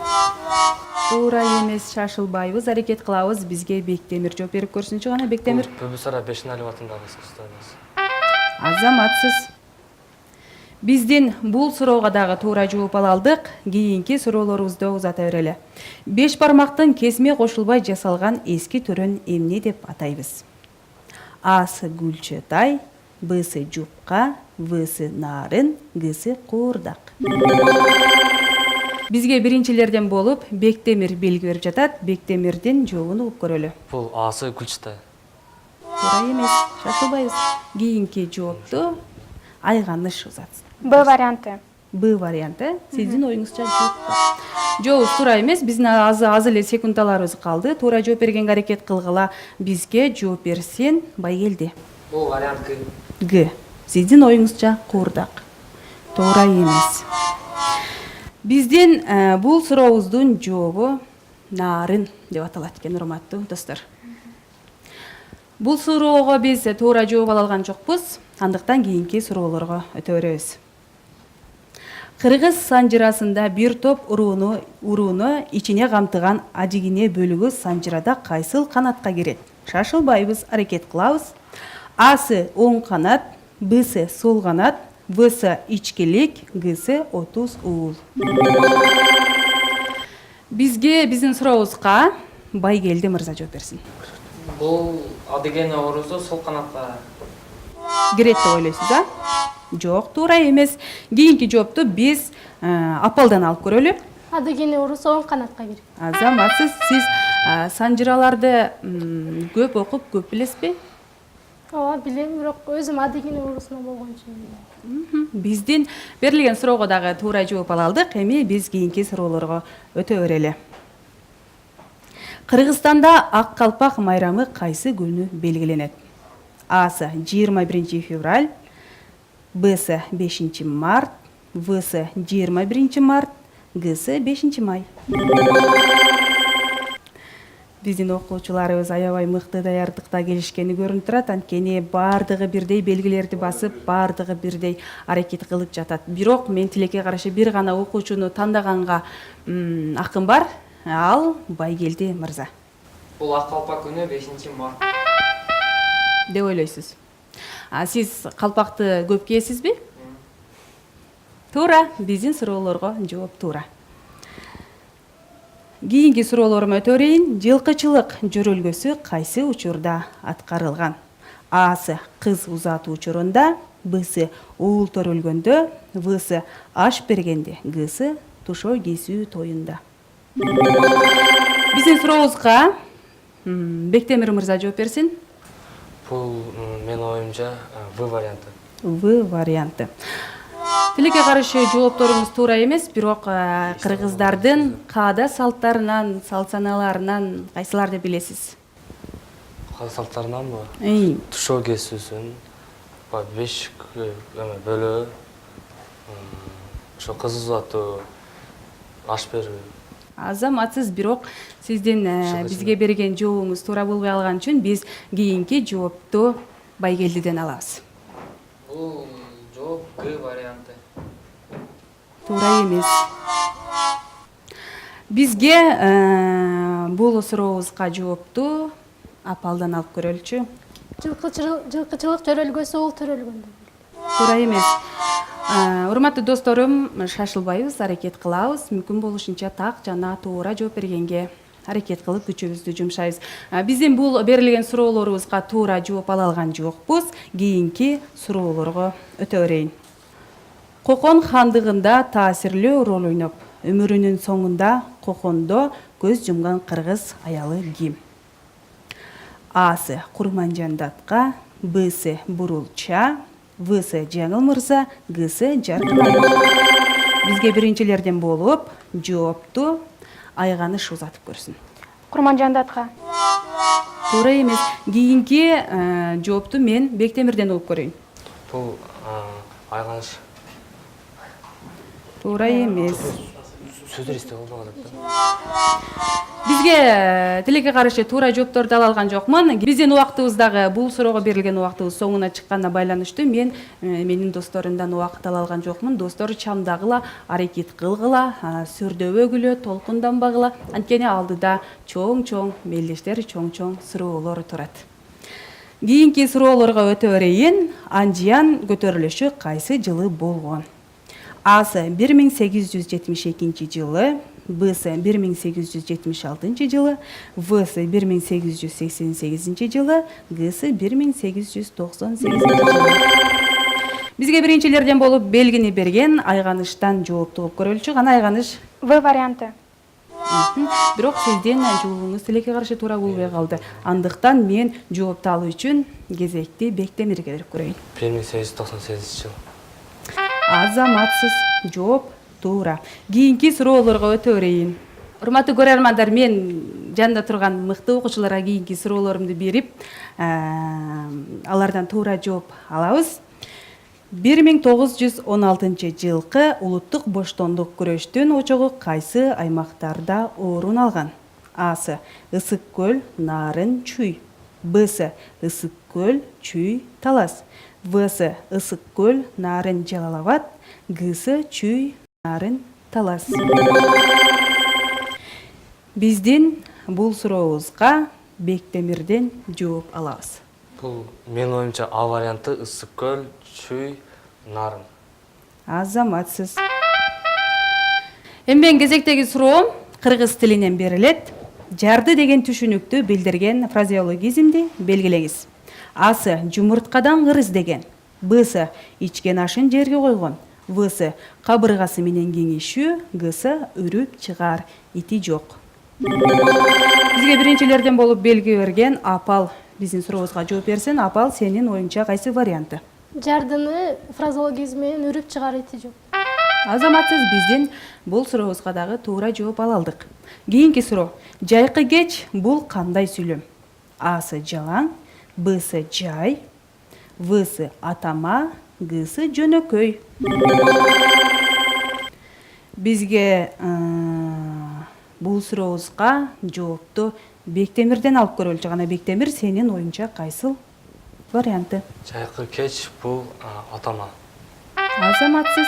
S2: Туура эмес, шашылбайбыз, аракет кылабыз. Бизге Бектемир жооп берип көрсүнчү гана. Бектемир.
S5: Бөбүсара Бешеналиеватындагы искусство эмес.
S2: Азаматсыз. Биздин бул суроого дагы туура жооп ала алдык. Кийинки суроолорубузду узата берели. 5 бармактын кесме кошулбай жасалган эски түрүн эмне деп атайбыз? Асы гүлчө тай, Б'сы жупка, В'сы нарын, Г'сы куурдак. Бизге биринчилерден болуп Бектемир белги берип жатат. Бектемирдин жообун угуп көрөлү.
S5: Бул Асы гүлчөтай.
S2: Туура эмес, шашылбайбыз. Кийинки жоопту Айганыш узатсын.
S4: Б варианты.
S2: Б варианты. Сиздин оюңузча жооп бар. Жообуз туура эмес. Биздин аз эле секундаларыбыз калды. Туура жооп бергенге аракет кылгыла. Бизге жооп берсин Байгелди.
S7: Бул вариант Г.
S2: Г. Сиздин оюңузча куурдак. туура эмес. Биздин бул сурообуздун жообу нарын деп аталат экен, урматтуу достор. Бул суроого биз туура жооп ала алган жокпуз, андыктан кийинки суроолорго өтө беребиз. Кыргыз санжырасында бир топ урууну ичине камтыган ажигине бөлүгү санжырада кайсыл канатка кирет? Шашылбайбыз, аракет кылабыз. Асы оң канат, Бсы сол канат, Всы ичкилик, Гсы 30 уул. Биздин сурообузга Байгелди мырза жооп берсин.
S7: Бул адыгене оорусу сол канатка
S2: Кирет деп ойлойсуз, а? Жок, туура эмес. Кийинки жоопту биз Апалдан алып көрөлү.
S3: Адыгене оорусу оң канатка кирет.
S2: Азаматсыз, сиз санжыраларды көп окуп, көп билесизби?
S3: Ооба, билем, бирок өзүм адыгене оорусуна болгон үчүн.
S2: Биздин берилген суроого дагы туура жооп ала алдык. Эми биз кийинки суроолорго өтө берели. Кыргызстанда ак калпак майрамы кайсы күнү белгиленет? Асы 21 февраль, Бсы 5 март, Всы 21 март, Гсы 5 май. Биздин окуучуларыбыз аябай мыкты даярдыкта келишкени көрүнүп турат. Анткени бардыгы бирдей белгилерди басып, бардыгы бирдей аракет кылып жатат. Бирок мен тилекке каршы бир гана окуучуну тандаганга акым бар. Ал Байгелди мырза.
S7: бул ак калпак күнү 5 март
S2: деп ойлойсуз. Сиз калпакты көп кийесизби? Туура, биздин суроолорго жооп туура. Кийинки суроолорума өтө берейин. Жылкычылык жөрөлгөсү кайсы учурда аткарылган? Асы кыз узатуу учурунда, Бсы уул төрөлгөндө, Всы аш бергенде, Гсы тушоо кесүү тоюнда. Биздин сурообузга Бектемир мырза жооп берсин.
S5: Бул менин оюмча В варианты.
S2: В варианты. Тилекке каршы жоопторуңуз туура эмес, бирок кыргыздардын каада салттарынан, салт-саналарынан кайсыларды билесиз?
S5: Каада салттарынанбы?
S2: Тушоо
S5: Тушоо кесүүсүн, бешик бөлөө, ошо кыз узатуу, аш берүү.
S2: Азаматсыз, бирок сиздин бизге берген жообуңуз туура болбой калган үчүн биз кийинки жоопту Байгелдиден алабыз.
S7: бул жооп Г варианты.
S2: Туура эмес. Бизге бул сурообузга жоопту Апалдан алып көрөлүчү.
S3: Жылкычылык жөрөлгөсү уул төрөлгөндө.
S2: Туура эмес. Урматтуу досторум, шашылбайбыз, аракет кылабыз. Мүмкүн болушунча так жана туура жооп бергенге аракет кылып күчүбүздү жумшайбыз. Биздин бул берилген суроолорубузга туура жооп ала алган жокпуз. Кийинки суроолорго өтө берейин. Кокон хандыгында таасирлүү роль ойноп, өмүрүнүн соңунда Кокондо көз жумган кыргыз аялы ким? Асы Курманжан датка, Бсы Бурулча, Всы Жаңыл мырза, Гсы Жаркын айыл. Бизге биринчилерден болуп, жоопту Айганыш узатып көрсүн.
S4: Курманжан датка.
S2: Туура эмес. Кийинки жоопту мен Бектемирден угуп көрөйүн.
S5: Бул Айганыш.
S2: Туура эмес.
S5: Сөздөр эсте болбой калат да.
S2: Бизге тилекке каршы туура жоопторду ала алган жокмун. Биздин убактыбыздагы бул суроого берилген убактыбыз соңуна чыкканына байланыштуу мен менин досторумдан убакыт ала алган жокмун. Достор чамдагыла, аракет кылгыла, сүрдөбөгүлө, толкунданбагыла. Анткени алдыда чоң-чоң мелдештер, чоң-чоң суроолор турат. Кийинки суроолорго өтө берейин. Анжиян көтөрүлүшү кайсы жылы болгон? Асы 1872 жылы, Бсы 1876 жылы, Всы 1888 жылы, Гсы 1898 жылы. Бизге биринчилерден болуп белгини берген Айганыштан жоопту угуп көрөлүчү. Кана Айганыш?
S4: В варианты.
S2: Бирок сиздин жообуңуз тилекке каршы туура болбой калды. Андыктан мен жоопту алуу үчүн кезекти Бектемирге берип көрөйүн.
S5: 1898 жыл.
S2: Азаматсыз, жооп туура. Кийинки суроолорго өтө берейин. Урматтуу көрөрмандар, мен жанында турган мыкты окуучуларга кийинки суроолорумду берип, алардан туура жооп алабыз. 1916 жылкы улуттук боштондук күрөштүн очогу кайсы аймактарда орун алган? Асы Ысык көл, Нарын, Чүй. Бсы Ысык көл, Чүй, Талас. Всы Ысык көл, Нарын, Жалал-Абад. Гсы Чүй, Нарын, Талас. Биздин бул сурообузга Бектемирден жооп алабыз.
S5: Бул менин оюмча А варианты Ысык көл, Чүй, Нарын.
S2: Азаматсыз. Эммен кезектеги суроом кыргыз тилинен берилет. Жарды деген түшүнүктү билдирген фразеологизмди белгилеңиз. Асы жумурткадан кырыз деген. Бсы ичкен ашын жерге койгон. Всы кабыргасы менен кеңешүү. Гсы үрүп чыгаар, ити жок. Бизге биринчилерден болуп белги берген Апал биздин сурообузга жооп берсин. Апал, сенин оюңча кайсы варианты?
S3: Жардыны фразеологизминен үрүп чыгар ити жок.
S2: Азаматсыз, биздин бул сурообузга дагы туура жооп ала алдык. Кийинки суроо. Жайкы кеч бул кандай сүйлөм? Асы жалаң, Бсы жай, Всы атама, Гсы жөнөкөй. Бизге бул сурообузга жоопту Бектемирден алып көрөлчү. Гана Бектемир, сенин оюңча кайсыл варианты?
S5: Жайкы кеч бул атама.
S2: Азаматсыз,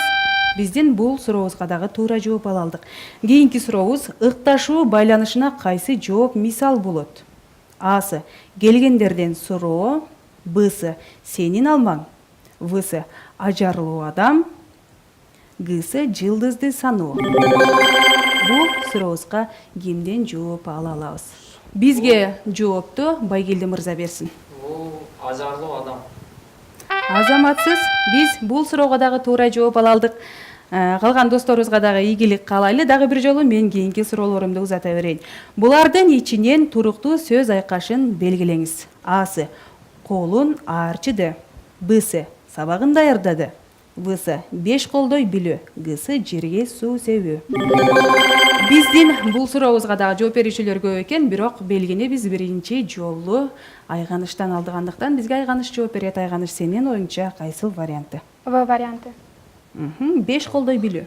S2: биздин бул сурообузга дагы туура жооп ала алдык. Кийинки сурообуз ыкташуу байланышына кайсы жооп мисал болот? Асы келгендерден суроо, Бсы сенин алмаң, Всы ажарлуу адам, Гсы жылдызды саноо. Бул сурообузга кимден жооп ала алабыз? Бизге жоопту Байгелди мырза берсин.
S7: Бул ажарлуу адам.
S2: Азаматсыз, биз бул суроого дагы туура жооп ала алдык. Калган досторубузга дагы ийгилик каалайлы. Дагы бир жолу мен кийинки суроолорумду узата берейин. Булардын ичинен туруктуу сөз айкашын белгилеңиз. Асы колун аарчыды. Бсы сабагын даярдады. Всы беш колдой билүү. Гсы жерге суу себүү. Биздин бул сурообузга дагы жооп берүүчүлөр көп экен, бирок белгини биз биринчи жолу Айганыштан алдыгандыктан бизге Айганыш жооп берет. Айганыш, сенин оюңча кайсыл варианты?
S4: В варианты.
S2: Беш колдой билүү.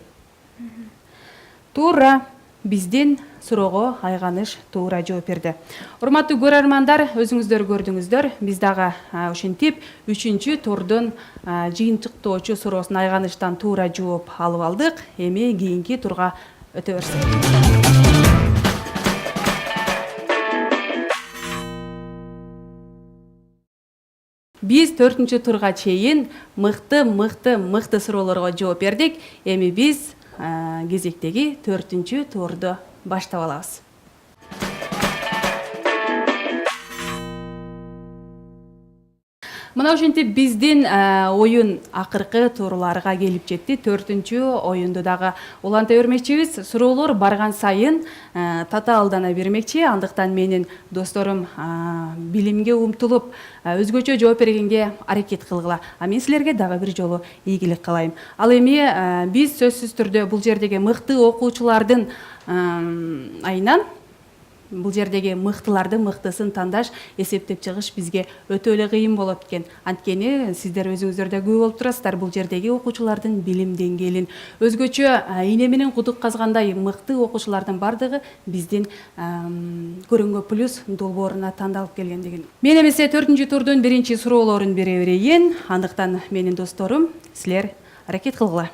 S2: Туура. Биздин суроого Айганыш туура жооп берди. Урматтуу көрөрмандар, өзүңүздөр көрдүңүздөр. Биз дагы ошентип 3-чү турдун жыйынтыктоочу суроосун Айганыштан туура жооп алып алдык. Эми кийинки турга өтө берсек. Биз 4-чү турга чейин мыкты суроолорго жооп бердик. Эми биз кезектеги 4-чү турду баштап алабыз. Мына ошентип биздин оюн акыркы турларга келип жетти. 4-чү оюнду дагы уланта бермекчибиз. Суроолор барган сайын татаалдана бермекчи. Андыктан менин досторум билимге умтулуп өзгөчө жооп бергенге аракет кылгыла. Мен силерге дагы бир жолу ийгилик каалайм. Ал эми биз сөзсүз түрдө бул жердеги мыкты окуучулардын айынан бул жердеги мыктылардын мыктысын тандаш, эсептеп чыгыш бизге өтө эле кыйын болот экен. Анткени сиздер өзүңүздөр да күбө болуп турасыздар, бул жердеги окуучулардын билим деңгээлин өзгөчө ийне менен кудук казгандай мыкты окуучулардын бардыгы биздин көрөнгө плюс долбооруна тандалып келгендигин. Мен эмесе 4-чү турдун биринчи суроолорун бере берейин. Андыктан менин досторум, силер аракет кылгыла.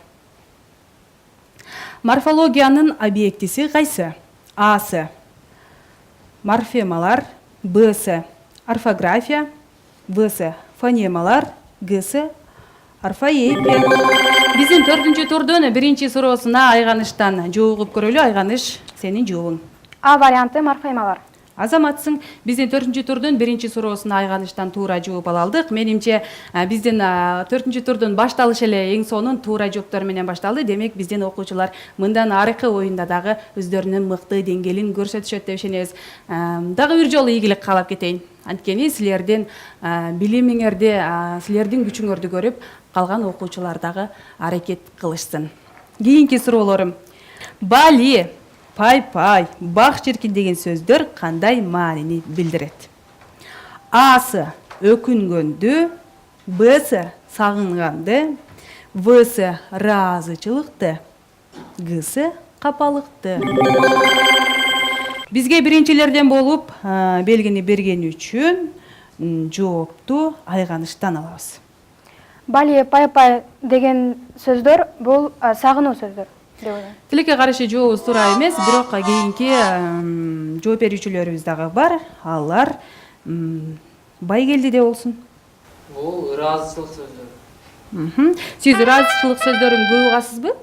S2: Морфологиянын объектиси кайсы? Асы морфемалар, Бсы орфография, Всы фонемалар, Гсы орфоэпия. Биздин 4-чү турдун биринчи суроосуна Айганыштан жооп угуп көрөлү. Айганыш, сенин жообуң?
S4: А варианты морфемалар.
S2: Азаматсың, биздин 4-чү турдун биринчи суроосуна Айганыштан туура жооп ала алдык. Менимче биздин 4-чү турдун башталышы эле эң сонун туура жооптор менен башталды. Демек биздин окуучулар мындан аркы оюнда дагы өздөрүнүн мыкты деңгээлин көрсөтүшөт деп ишенебиз. Дагы бир жолу ийгилик каалап кетейин. Анткени силердин билимиңерди, силердин күчүңөрдү көрүп калган окуучулар дагы аракет кылышсын. Кийинки суроолорум. Бали, пай-пай, бак-чиркин деген сөздөр кандай маанини билдирет? Асы өкүнгөндү, Бсы сагынганды, Всы ыраазычылыкты, Гсы капалыкты. Бизге биринчилерден болуп белгини берген үчүн жоопту Айганыштан алабыз.
S4: Бали пай деген сөздөр бул сагынуу сөздөр деп ойлойм.
S2: Тилекке каршы жообубуз туура эмес, бирок кийинки жооп берүүчүлөрүбүз дагы бар. Алар байгелди деп болсун.
S7: Бул ыраазычылык сөздөр.
S2: Сиз ыраазычылык сөздөрүн көп угасызбы?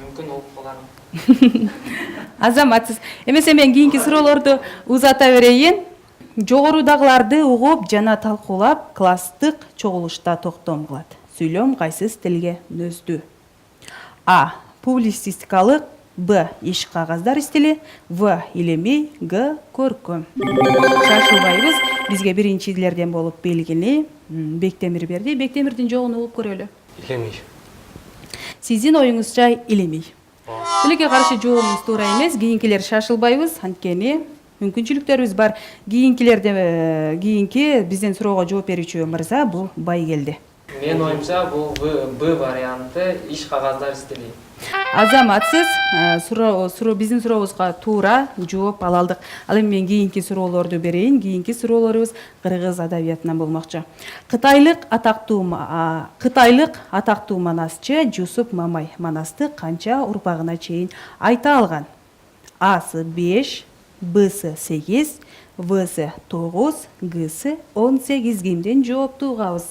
S7: Мүмкүн угуп калармын.
S2: Азаматсыз. Эмесе мен кийинки суроолорду узата берейин. Жогорудагыларды угуп жана талкуулап класстык чогулушта токтом кылат. Сүйлөм кайсы стилге нөздү? А. Публицистикалык, Б. Иш кагаздар стили, В. Илемий, Г. Көркөм. Шашылбайбыз. Бизге биринчилерден болуп белгили Бектемир берди. Бектемирдин жогун угуп көрөлү.
S5: Илемей.
S2: Сиздин оюңузча илемей. Тилекке каршы жообубуз туура эмес. Кийинкилер шашылбайбыз. Анткени мүмкүнчүлүктөрүбүз бар. Кийинки биздин суроого жооп берүүчү мырза бул байгелди.
S7: Менин оюмча бул Б варианты иш кагаздар стили.
S2: Азаматсыз биздин сурообузга туура жооп ала алдык. Ал эми мен кийинки суроолорду берейин. Кийинки суроолорубуз кыргыз адабиятынан болмокчу. Кытайлык атактуу манасчы Жусуп Мамай манасты канча урпагына чейин айта алган? Асы 5, Бсы 8, Всы 9, Гсы 18. Кимден жоопту угабыз?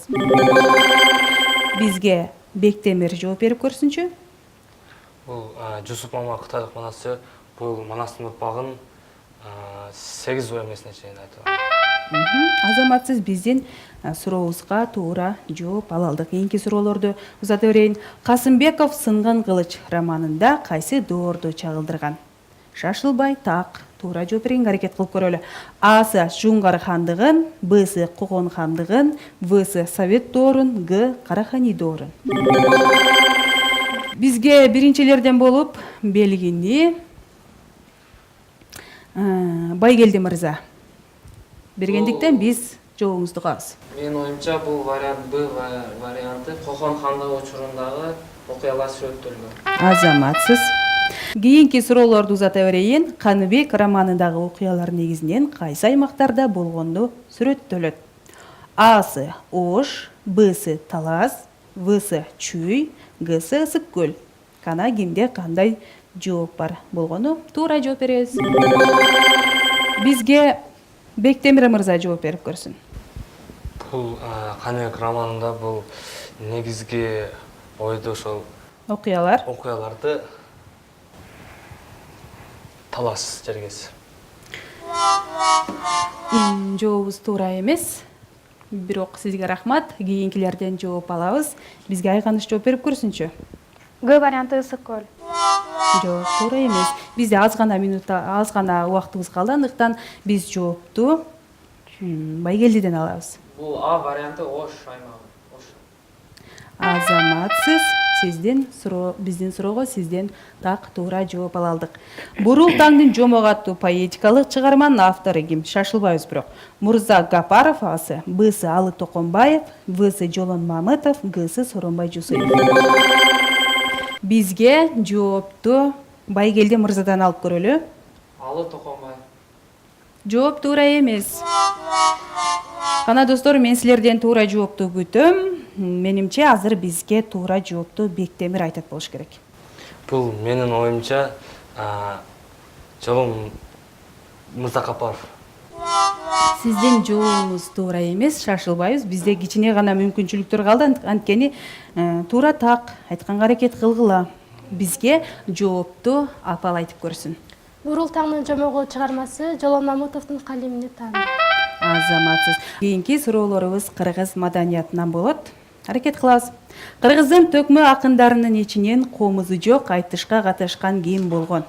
S2: Бизге Бектемир жооп берип көрсүнчү.
S5: Бул Жусуп Мамай кытайлык манасчы, бул манастын урпагын 8 эмесине чейин айтылган.
S2: Азаматсыз биздин сурообузга туура жооп ала алдык. Кийинки суроолорду узата берейин. Касымбеков Сынган кылыч романында кайсы доорду чагылдырган? Шашылбай так туура жооп берүүгө аракет кылып көрөлү. Асы Жунгар хандыгын, Бсы Когон хандыгын, Всы Совет доорун, Г Карахани доорун. Бизге биринчилерден болуп белгини байгелди мырза бергендиктен биз жообуңузду угабыз.
S7: Менин оюмча бул вариант Б варианты Кохон хандыгы учурундагы окуялар сүрөттөлгөн.
S2: Азаматсыз. Кийинки суроолорду узата берейин. Каныбек романындагы окуялар негизинен кайсы аймактарда болгону сүрөттөлөт? Асы Ош, Бсы Талас, Всы Чүй, Гсы Ысык көл. Кана кимде кандай жооп бар болгону туура жооп беребиз. Бизге Бектемир мырза жооп берип көрсүн.
S5: Бул Каныбек романында бул негизги ойду ошол окуяларды Талас жергеси.
S2: Жообубуз туура эмес. Бирок сизге рахмат. Кийинкилерден жооп алабыз. Бизге Айганыш жооп берип көрсүнчү.
S4: Г варианты Ысык көл.
S2: Жок, туура эмес. Бизде аз гана убактыбыз калды, андыктан биз жоопту байгелдиден алабыз.
S7: Бул А варианты Ош аймагы.
S2: Азаматсыз. Биздин суроого сизден так туура жооп ала алдык. Бурул таңдын жомок аттуу поэтикалык чыгарманын автору ким? Шашылбайбыз бирок. Мурза Гапаров асы, Бсы Алы Токонбаев, Всы Жолон Мамытов, Гсы Соронбай Жусуев. Бизге жоопту байгелди мырзадан алып көрөлү.
S7: Алы Токонбаев.
S2: Жооп туура эмес. Кана достор, мен силерден туура жоопту күтөм. Менимче азыр бизге туура жоопту Бектемир айтат болуш керек.
S5: Бул менин оюмча Жолон Мырзакапаров.
S2: Сиздин жообуңуз туура эмес, шашылбайбыз. Бизде кичине гана мүмкүнчүлүктөр калды, анткени туура так айтканга аракет кылгыла. Бизге жоопту апал айтып көрсүн.
S3: Бурул таңдын жомогу чыгармасы Жолон Мамытовдун калемине таандык.
S2: Азаматсыз. Кийинки суроолорубуз кыргыз маданиятынан болот. Аракет кылабыз. Кыргыздын төкмө акындарынын ичинен комузу жок айтышка катышкан ким болгон?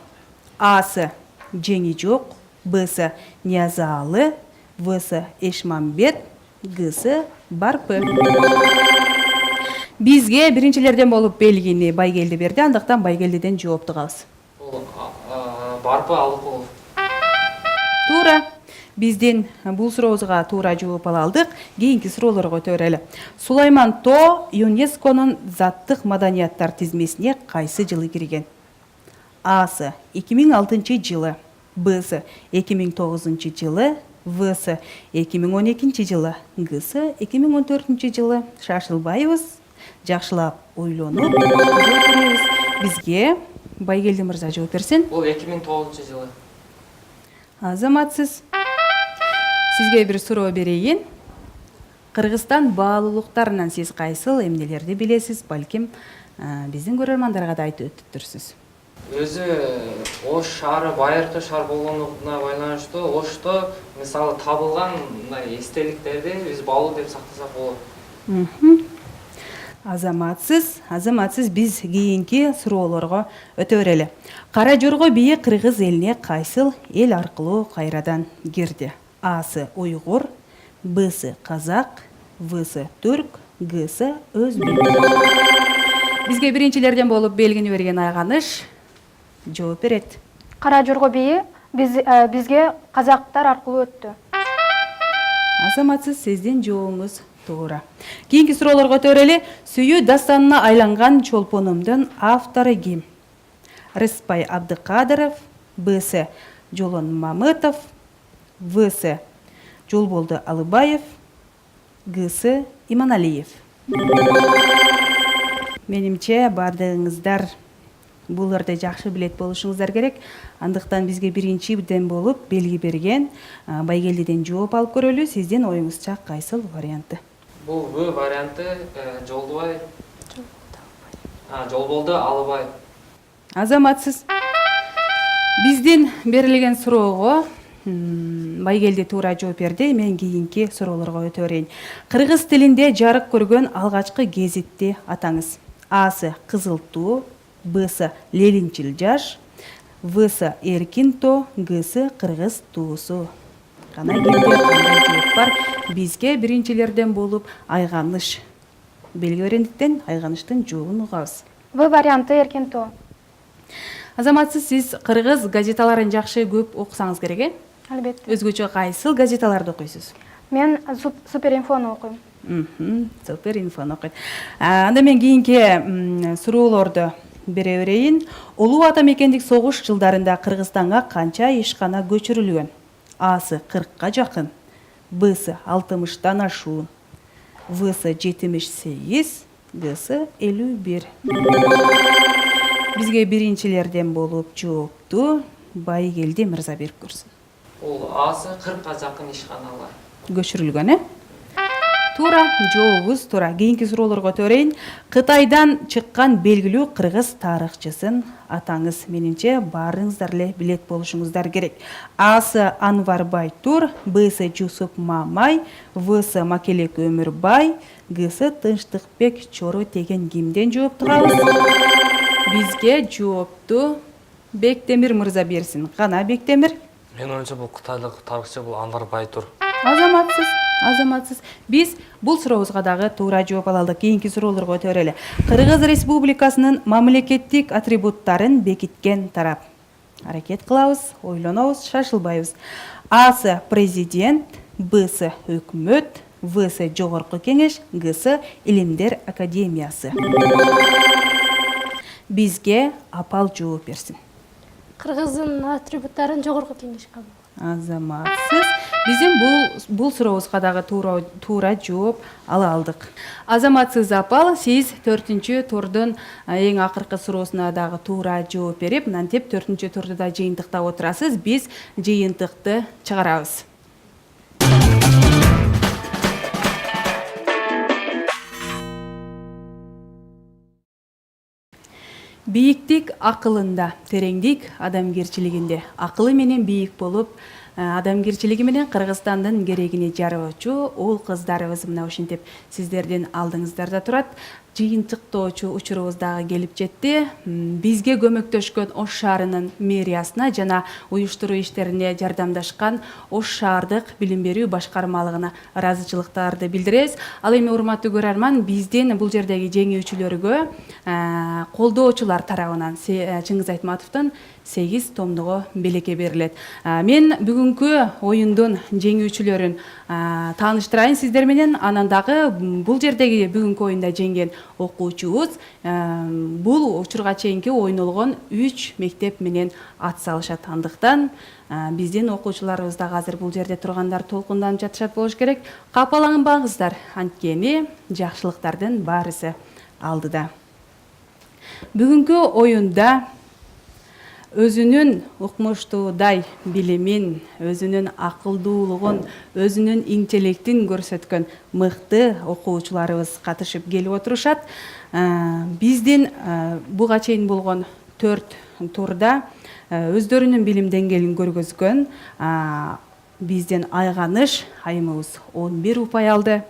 S2: Асы Жеңи жок, Бсы Ниязалы, Всы Эшмамбет, Гсы Барпы. Бизге биринчилерден болуп белгини байгелди берди, андыктан байгелдиден жоопту калабыз.
S7: Бул Барпы Алыкулов.
S2: Туура. биздин бул сурообузга туура жооп ала алдык. Кийинки суроолорго өтөлү. Сулайман Тоо ЮНЕСКОнун заттык маданияттар тизмесине кайсы жылы кирген? Асы 2006 жылы, Бсы 2009 жылы, Всы 2012 жылы, Гсы 2014 жылы. Шашылбайбыз, жакшылап ойлонуп жооп беребиз. Бизге Байгелди мырза жооп берсин.
S7: Бул 2009 жылы.
S2: Азаматсыз. Сизге бир суроо берейин. Кыргызстан баалуулуктарынан сиз кайсыл эмнелерди билесиз? Балким биздин көрөрмандарга да айтып өтүптүрсүз.
S7: Өзү Ош шаары байыркы шаар болгонуна байланыштуу Ошто мисалы табылган мындай эстеликтерди биз баалуу деп сактасак болот.
S2: Азаматсыз, биз кийинки суроолорго өтө берели. Кара Жорго бийи кыргыз элине кайсыл эл аркылуу кайрадан кирди? Асы уйгур, Бсы казак, Всы түрк, Гсы өзбек. Бизге биринчилерден болуп белгини берген Айганыш жооп берет.
S4: Кара Жорго бийи бизге казактар аркылуу өттү.
S2: Азаматсыз, сиздин жообуңуз туура. Кийинки суроолорго өтө берели. Сүйүү дастанына айланган чолпонумдун автору ким? Рыспай Абдыкадыров, Бсы Жолон Мамытов, Всы Жолболду Алыбаев, Гсы Иманалиев. Менимче бардыгыңыздар бул жерде жакшы билет болушуңуздар керек. Андыктан бизге биринчиден болуп белги берген Байгелдиден жооп алып көрөлү. Сиздин оюңузча кайсыл варианты?
S7: Бул В варианты Жолдубай. Жолболду Алыбаев.
S2: Азаматсыз. Биздин берилген суроого Байгелди туура жооп берди. Мен кийинки суроолорго өтө берейин. Кыргыз тилинде жарык көргөн алгачкы гезитти атаңыз. Асы Кызыл туу, Бсы Лелинчил жаш, Всы Эркин тоо, Гсы Кыргыз туусу. Кана кимде кандай жооп бар? Бизге биринчилерден болуп Айганыш белги берендиктен Айганыштын жообун угабыз.
S4: В варианты Эркин тоо.
S2: Азаматсыз, сиз кыргыз газеталарын жакшы көп окусаңыз керек, э?
S4: Албетте.
S2: Өзгөчө кайсыл газеталарды окуйсуз?
S4: Мен Супер инфону окуйм.
S2: Супер инфону окуйт. Анда мен кийинки суроолорду бере берейин. Улуу ата мекендик согуш жылдарында Кыргызстанга канча ишкана көчүрүлгөн? Асы 40-ка жакын, Бсы 60-тан ашуун, Всы 78, Гсы 51. Бизге биринчилерден болуп жоопту Байгелди мырза берип көрсүн.
S7: Бул Асы 40-ка жакын ишканалар
S2: көчүрүлгөн, Туура, жообуз туура. Кийинки суроолорго төрөйүн. Кытайдан чыккан белгилүү кыргыз тарыхчысын атаңыз. Менимче баарыңыздар эле билет болушуңуздар керек. Асы Анвар Байтур, Бсы Жусуп Мамай, Всы Макелек Өмүрбай, Гсы Тынчтыкбек Чору деген кимден жооп турабыз? Бизге жоопту Бектемир мырза берсин. Кана Бектемир?
S5: Мен оюмча бул кытайлык тарыхчы бул Анвар Байтур.
S2: Азаматсыз. Биз бул сурообузга дагы туура жооп ала алдык. Кийинки суроолорго өтө берели. Кыргыз Республикасынын мамлекеттик атрибуттарын бекиткен тарап. Аракет кылабыз, ойлонобуз, шашылбайбыз. Асы президент, Бсы өкмөт, Всы жогорку кеңеш, Гсы Илимдер академиясы. Бизге апал жооп берсин.
S3: Кыргыздын атрибуттарын жогорку кеңеш кабыл.
S2: Азаматсыз. Биздин бул сурообузга дагы туура жооп ала алдык. Азаматсыз апал, сиз 4-чү турдун эң акыркы суроосуна дагы туура жооп берип, мынтип 4-чү турду да жыйынтыктап отурасыз. Биз жыйынтыкты чыгарабыз. Бийиктик акылында, тереңдик адамгерчилигинде. Акылы менен бийик болуп, адамгерчилиги менен Кыргызстандын керегине жароочу ул кыздарыбыз мына ушинтип сиздердин алдыңыздарда турат. жыйынтыктоочу учурубуз дагы келип жетти. Бизге көмөктөшкөн Ош шаарынын мэриясына жана уюштуруу иштерине жардамдашкан Ош шаардык билим берүү башкармалыгына ыраазычылыктарды билдиребиз. Ал эми урматтуу көрөрман, биздин бул жердеги жеңүүчүлөргө колдоочулар тарабынан Чыңгыз Айтматовдун 8 томдугу белекке берилет. Мен бүгүнкү оюндун жеңүүчүлөрүн тааныштырайын сиздер менен. Анан дагы бул жердеги бүгүнкү оюнда жеңген окуучубуз бул учурга чейинки ойнолгон 3 мектеп менен ат салышат. Андыктан биздин окуучуларыбыз дагы азыр бул жерде тургандар толкунданып жатышат болуш керек. Капаланбаңыздар, анткени жакшылыктардын баарысы алдыда. Бүгүнкү оюнда өзүнүн укмуштуудай билимин, өзүнүн акылдуулугун, өзүнүн интеллектин көрсөткөн мыкты окуучуларыбыз катышып келип отурушат. Биздин буга чейин болгон 4 турда өздөрүнүн билим деңгээлин көргөзгөн биздин Айганыш айымыбыз 11 упай алды.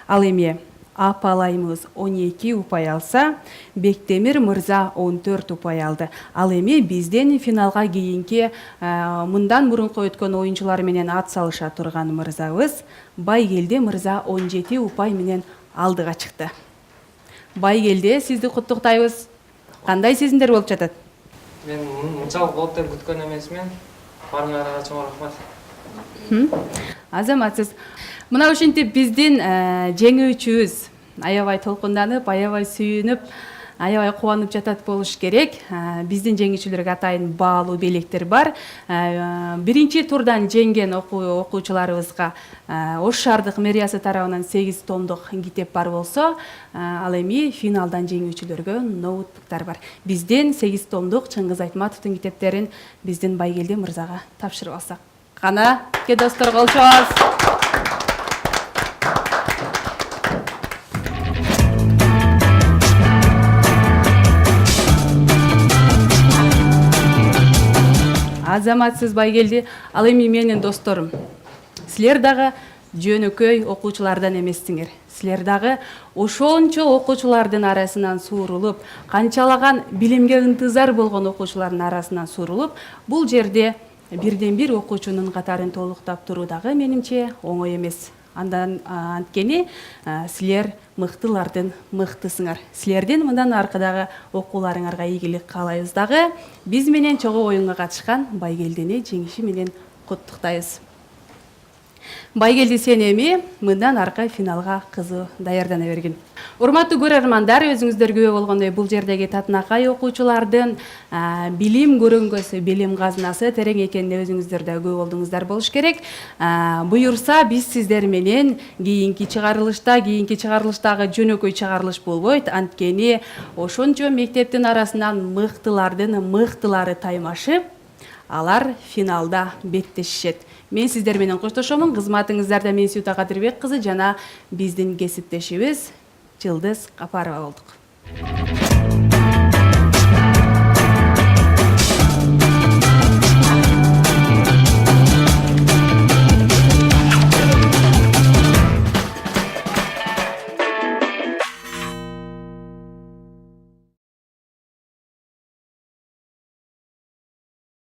S2: Ал эми Апал айымыбыз 12 упай алса, Бектемир мырза 14 упай алды. Ал эми бизден финалга кийинки мындан мурунку өткөн оюнчулар менен ат салыша турган мырзабыз Байгелди мырза 17 упай менен алдыга чыкты. Байгелди, сизди куттуктайбыз. Кандай сезимдер болуп жатат?
S7: Мен мынчалык болот деп күткөн эмесмин. Баарыңарга чоң рахмат.
S2: Азаматсыз. Мына ушинтип биздин жеңүүчүбүз аябай толкунданып, аябай сүйүнүп, аябай кубанып жатат болуш керек. Биздин жеңүүчүлөргө атайын баалуу белектер бар. Биринчи турдан жеңген окуучуларыбызга Ош шаардык мэриясы тарабынан 8 томдук китеп бар болсо, ал эми финалдан жеңүүчүлөргө ноутбуктар бар. Бизден 8 томдук Чыңгыз Айтматовдун китептерин биздин Байгелди мырзага тапшырып алсак. Кана, достор, колчоңуз. Азаматсыз Байгелди, ал эми менин досторум. Силер дагы жөнөкөй окуучулардан эместиңер. Силер дагы ошончо окуучулардын арасынан суурулуп, канчалаган билимге ынтызар болгон окуучулардын арасынан суурулуп, бул жерде бирден бир окуучунун катарын толуктап туруу дагы менимче оңой эмес. Анткени силер мыктылардын мыктысыңар. Силердин мындан аркадагы окууларыңарга ийгилик каалайбыз дагы. Биз менен чогуу оюнга катышкан Байгелдини жеңиши менен куттуктайбыз. Байгелди, сен эми мындан аркы финалга кызуу даярдана бергин. Урматтуу көрөрмандар, өзүңүздөр күбө болгондой бул жердеги татынакай окуучулардын билим көрөнгөсү, билим казынасы терең экенине өзүңүздөр да күбө болдуңуздар болуш керек. Буюрса биз сиздер менен кийинки чыгарылыштагы жөнөкөй чыгарылыш болбойт. Анткени ошончо мектептин арасынан мыктылардын мыктылары таймашып, алар финалда беттешишет. Мен сиздер менен коштошомун. Кызматыңыздарда мен Сүйүта Кадырбек кызы жана биздин кесиптешибиз Жылдыз Капарова болдук.